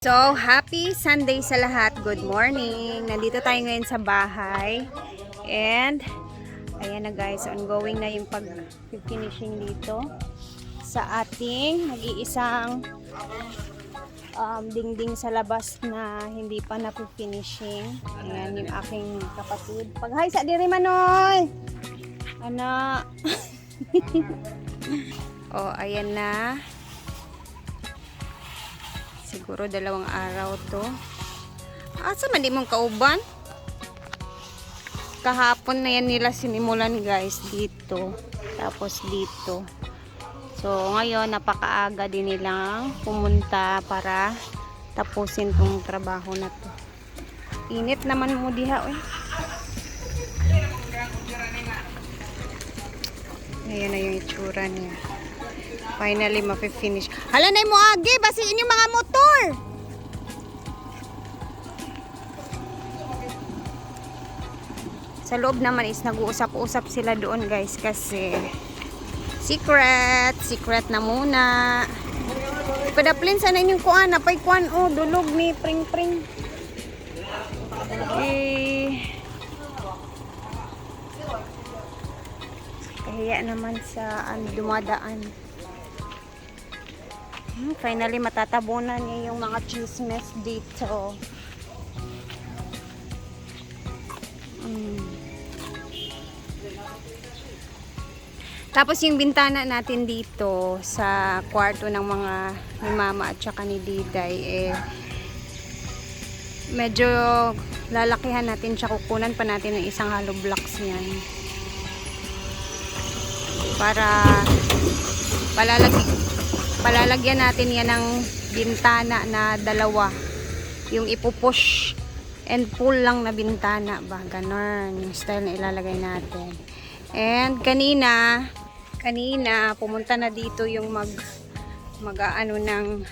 So, happy Sunday sa lahat. Good morning. Nandito tayo ngayon sa bahay. And, ayan na guys, ongoing na yung pag-finishing dito sa ating nag-iisang dingding sa labas na hindi pa na-finishing. Ayan yung aking kapatid. Pag-hi sa diri Manoy! Ana! Oh, ayan na. Siguro 2 araw to. Asa man di mong kauban? Kahapon na yan nila sinimulan guys dito. Tapos dito. So ngayon napakaaga din nilang pumunta para tapusin tong trabaho na to. Init naman mo diha eh. Ayan na yung itsura niya. Finally, mapi-finish. Hala na mo agi, basiin yung mga motor. Sa loob naman is nag-uusap-usap sila doon guys kasi secret na muna. Padaplin sana inyong kuan, napay kuan oh, dulog ni pring-pring. Okay. Kahiya naman sa dumadaan. Finally, matatabunan niya yung mga chismes dito. Tapos yung bintana natin dito sa kwarto ng mga ni Mama at saka ni Diday medyo lalakihan natin siya. Kukunan pa natin ng isang hollow blocks yan. Para palalagyan natin yan ng bintana na 2. Yung ipupush and pull lang na bintana ba. Ganon yung style na ilalagay natin. And kanina pumunta na dito yung mag-ano ng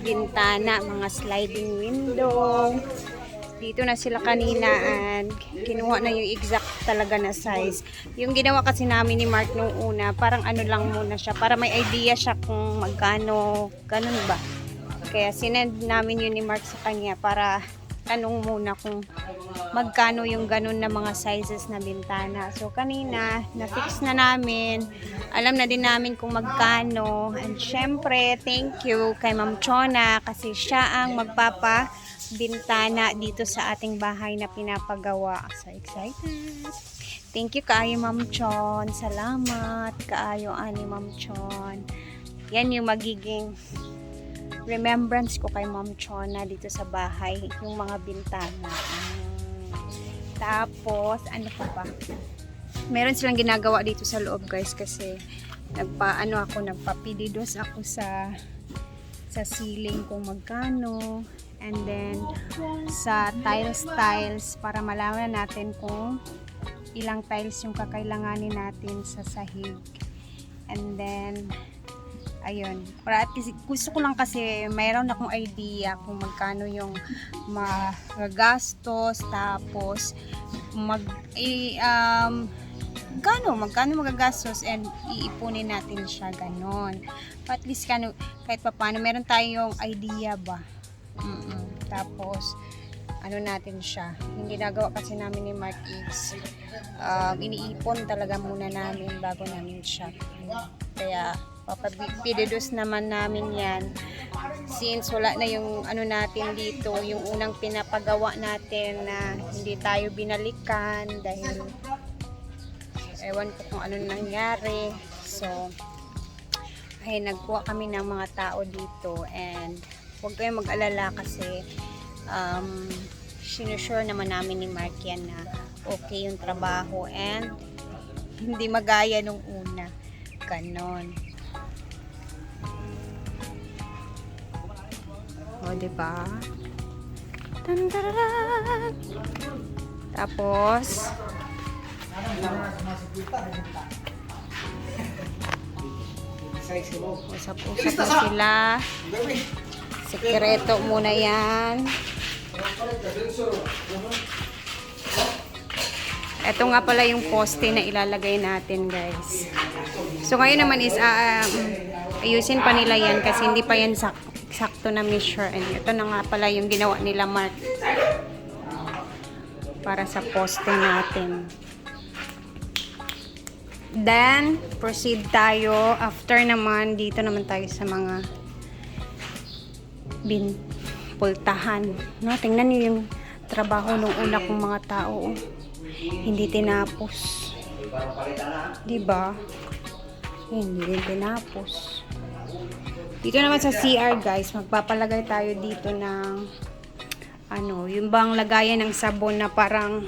bintana, mga sliding window. Dito na sila kanina and kinuha na yung exact talaga na size. Yung ginawa kasi namin ni Mark nung una, parang ano lang muna siya, para may idea siya kung magkano, ganun ba. Kaya sinend namin yun ni Mark sa kanya para tanong muna kung magkano yung ganun na mga sizes na bintana. So kanina, na-fix na namin. Alam na din namin kung magkano. And syempre, thank you kay Ma'am Chona kasi siya ang bintana dito sa ating bahay na pinapagawa. So excited. Thank you kaayo Ma'am Chon. Salamat kaayo ani Ma'am Chon. Yan yung magiging remembrance ko kay Ma'am Chona dito sa bahay, yung mga bintana. Tapos ano pa ba? Meron silang ginagawa dito sa loob guys kasi nagpapididos ako sa ceiling kung magkano. And then sa tiles para malaman natin kung ilang tiles yung kakailanganin natin sa sahig. And then ayun, para at least, gusto ko lang kasi mayroon akong idea kung magkano yung magagastos, tapos magkano magagastos and iipunin natin siya ganon. At least kahit paano meron tayong idea ba. Tapos ano natin siya, yung ginagawa kasi namin ni Mark is iniipon talaga muna namin bago namin siya. Kaya papapididos naman namin yan since wala na yung ano natin dito, yung unang pinapagawa natin na hindi tayo binalikan dahil ewan ko kung ano nangyari. So ay nagkuha kami ng mga tao dito and huwag kayong mag-alala kasi sinusure naman namin ni Mark yan na okay yung trabaho and hindi magaya nung una. Ganon. O, diba? Tandaran! Tapos usap-usap na sila. Sekreto muna yan. Ito nga pala yung poste na ilalagay natin guys. So ngayon naman is ayusin pa nila yan kasi hindi pa yan eksakto na measure. And ito na nga pala yung ginawa nila Mark para sa poste natin. Then, proceed tayo. After naman, dito naman tayo sa mga pultahan. No, tingnan niyo yung trabaho nung una kong mga tao. Hindi tinapos. Diba? Hindi tinapos. Dito naman sa CR guys, magpapalagay tayo dito ng yung bang lagayan ng sabon na parang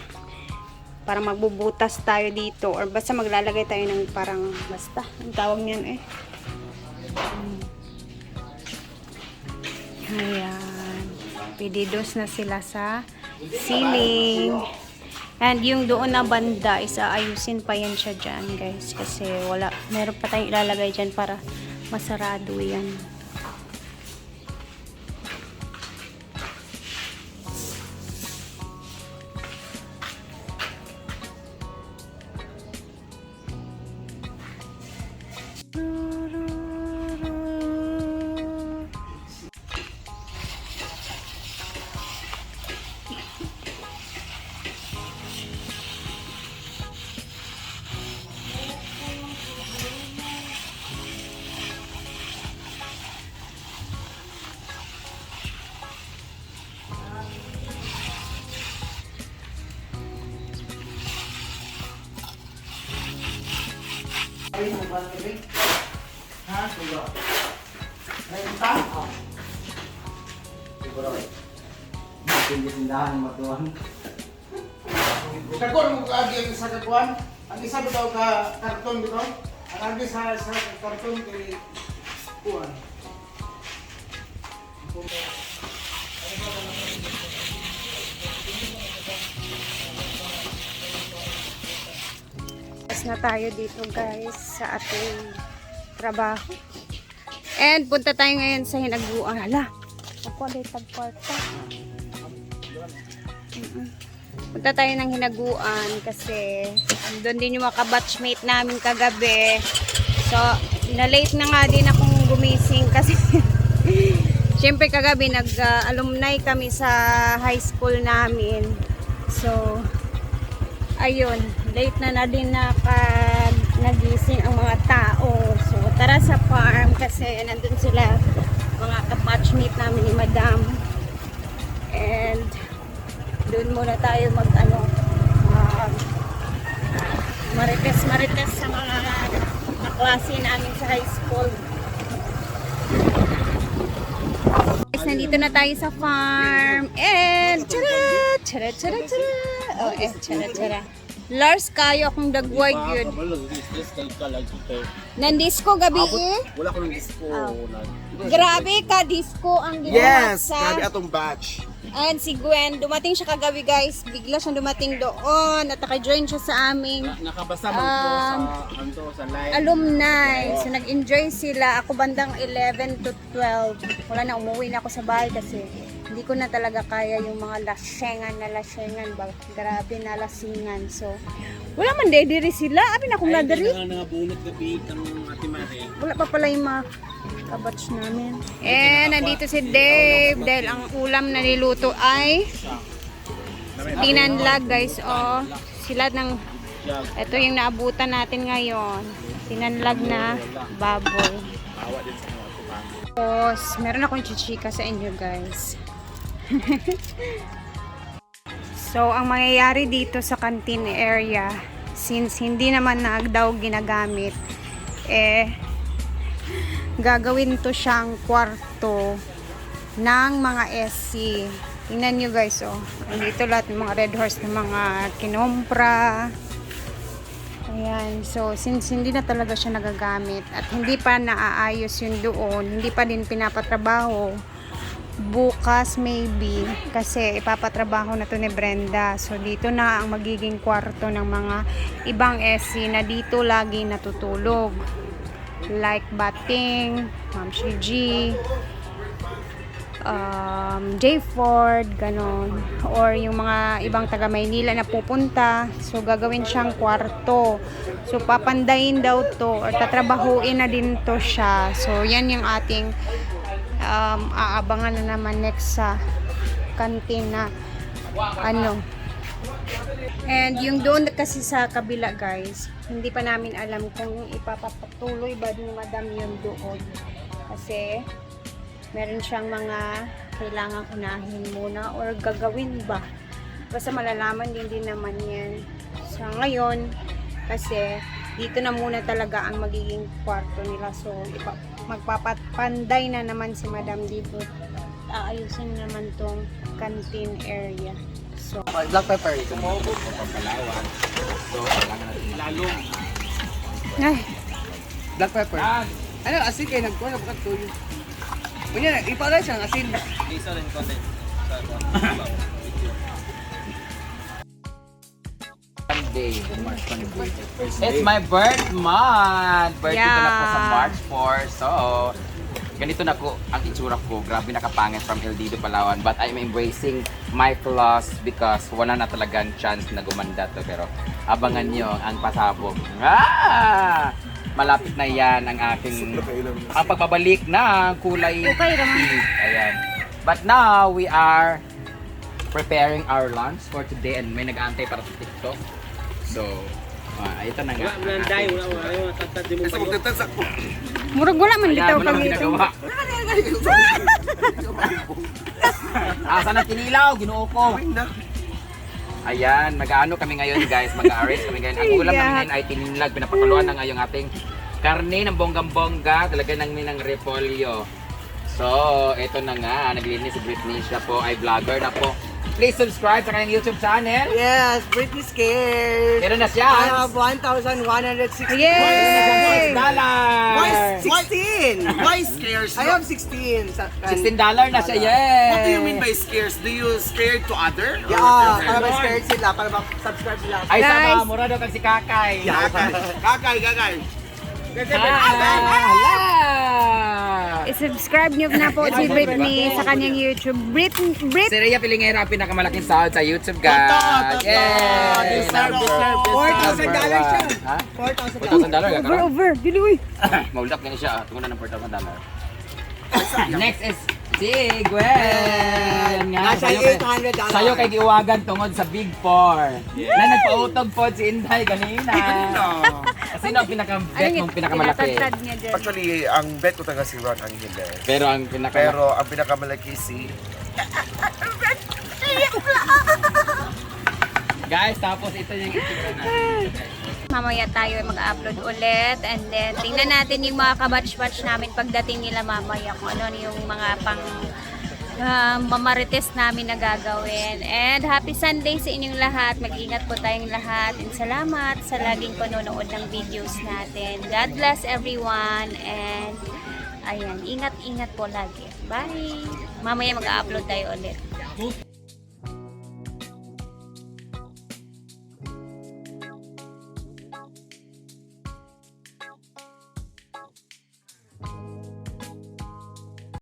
magbubutas tayo dito or basta maglalagay tayo ng parang basta ang tawag niyan ayan, pedidos na sila sa ceiling. And yung doon na banda is aayusin pa yan siya dyan guys kasi meron pa tayong ilalagay dyan para masarado yan. Dagol mo agi sa kakuan. Ang isa ba daw ka karton dito? Ang agi sa karton kay kuan. Na tayo dito guys sa ating trabaho. And punta tayo ngayon sa hinaguan. Hala, ako ay tagkwarta. Punta tayo ng hinaguan kasi doon din yung mga batchmate namin kagabi. So, na-late na nga din akong gumising kasi syempre kagabi nag-alumni kami sa high school namin. So, ayun, late na din nagising ang mga tao. So, tara sa farm kasi nandun sila, mga ka-batchmate namin ni Madam. And, doon muna tayo marites sa mga kaklase namin sa high school. Guys, nandito na tayo sa farm. And, tara. Oh, tara. Lars, kayo akong dagway yun. Nandisco gabi Wala ko ng disco. Grabe ka, disco ang ginawa Yes, grabe atong batch. And si Gwen, dumating siya kagabi guys. Bigla siyang dumating doon at naka-join siya sa aming Nakabasa man ko sa live. alumni. So nag-enjoy sila. Ako bandang 11 to 12. Wala na, umuwi na ako sa bahay kasi hindi ko na talaga kaya yung mga lasyengan. Grabe na lasingan. So, wala man diri sila. Abi na akong nadiri. Nga bunot gabi kang Ate Mare. Wala pa pala yung mga kabatch namin. And nandito si Dave dahil ang ulam na niluto ay tinanlag guys. Oh, sila ito yung naabutan natin ngayon. Tinanlag na baboy. Tapos, meron akong chichika sa inyo guys. So, ang mangyayari dito sa canteen area, since hindi naman daw ginagamit, gagawin to siyang kwarto ng mga SC. Tingnan nyo guys, dito lahat ng mga Red Horse ng mga kinompra. Ayan, so since hindi na talaga siya nagagamit at hindi pa naaayos yun doon, hindi pa din pinapatrabaho, bukas maybe kasi ipapatrabaho na to ni Brenda. So dito na ang magiging kwarto ng mga ibang SC na dito lagi natutulog, like Bating, Ma'am Shiji, J. Ford, ganon, or yung mga ibang taga Maynila na pupunta. So gagawin siyang kwarto. So papandayin daw to or tatrabahuin na din to siya. So yan yung ating aabangan na naman next sa canteen na ano. And yung doon kasi sa kabila guys, hindi pa namin alam kung ipapatuloy ba ni Madam yun doon. Kasi meron siyang mga kailangan unahin muna or gagawin ba. Basta malalaman din naman yan. Sa ngayon, kasi dito na muna talaga ang magiging kwarto nila. So, magpapapanday na naman si Madam dito. Aayusin naman tong canteen area. So, Black pepper ito mo Palawan. So, kailangan natin lalong. ay, Black pepper. Ano, asin kayo nagkuha na bukat tuyo. Kunya, ipalay siya ng asin. Isa rin konti. Sunday, March 23. It's my birth month. Birthday ko na po sa Yeah. March 4. So, ganito na ko ang itsura ko. Grabe nakapangit from El Nido, Palawan. But I'm embracing my flaws because wala na talagang chance na gumanda to. Pero abangan nyo ang pasabog. Malapit na yan ang aking ang pagbabalik na kulay Okay, Ramon. pink. Ayan. But now, we are preparing our lunch for today and may nag-aantay para sa TikTok. So, ito na nga. Blanday, wala tatad di mo pa. murag wala man Ayan, bitaw wala pag nang ito. ginagawa. Asa na tinilaw, ginoo ko. Ayan, mag-ano kami ngayon guys, mag-arrange kami ngayon. Ang ulam namin ngayon ay tinilag, pinapakuluan na ngayong ating karne ng bonggang-bongga, talaga ng repolyo. So, ito na nga, naglinis si Britney, siya po ay vlogger na po. Please subscribe sa kanyang YouTube channel. Yes, Britney Scares. Meron na siya. I have 1,160. Yay! $16. 16? Why scares? I have 16. $16 na siya, yes! What do you mean by scares? Do you scared to other? Yeah, para ma-scared sila, para ma-subscribe sila. Ay, Guys. sama, mura daw kang si Kakay. Kakay. Hala! I-subscribe niyo na po si Britney sa kanyang YouTube. Si Rhea Pilingera ang pinakamalaking sahod sa YouTube, guys. Yay! Deserve. $4,000 siya. Ha? $4,000. $4,000 Over, dili. Maulap ganun siya. Tungo na ng $4,000. Next is si Gwen. Nga, Nasa $800. Sa'yo kay giwagan tungod sa Big 4. Na nagpautog po si Inday kanina. Kasi no, pinaka-bet mong pinakamalaki. Tinatagtad niya dyan. Actually, ang bet ko talaga si Ron Angeles. Pero ang Pero ang pinakamalaki si... Guys, tapos ito yung itsura natin. Mamaya tayo mag-upload ulit and then tingnan natin yung mga kabatch-batch namin pagdating nila mamaya kung ano yung mga pang mamarites namin na gagawin. And happy Sunday sa inyong lahat. Mag-ingat po tayong lahat. And salamat sa laging panonood ng videos natin. God bless everyone. And ayan, ingat-ingat po lagi. Bye! Mamaya mag-upload tayo ulit.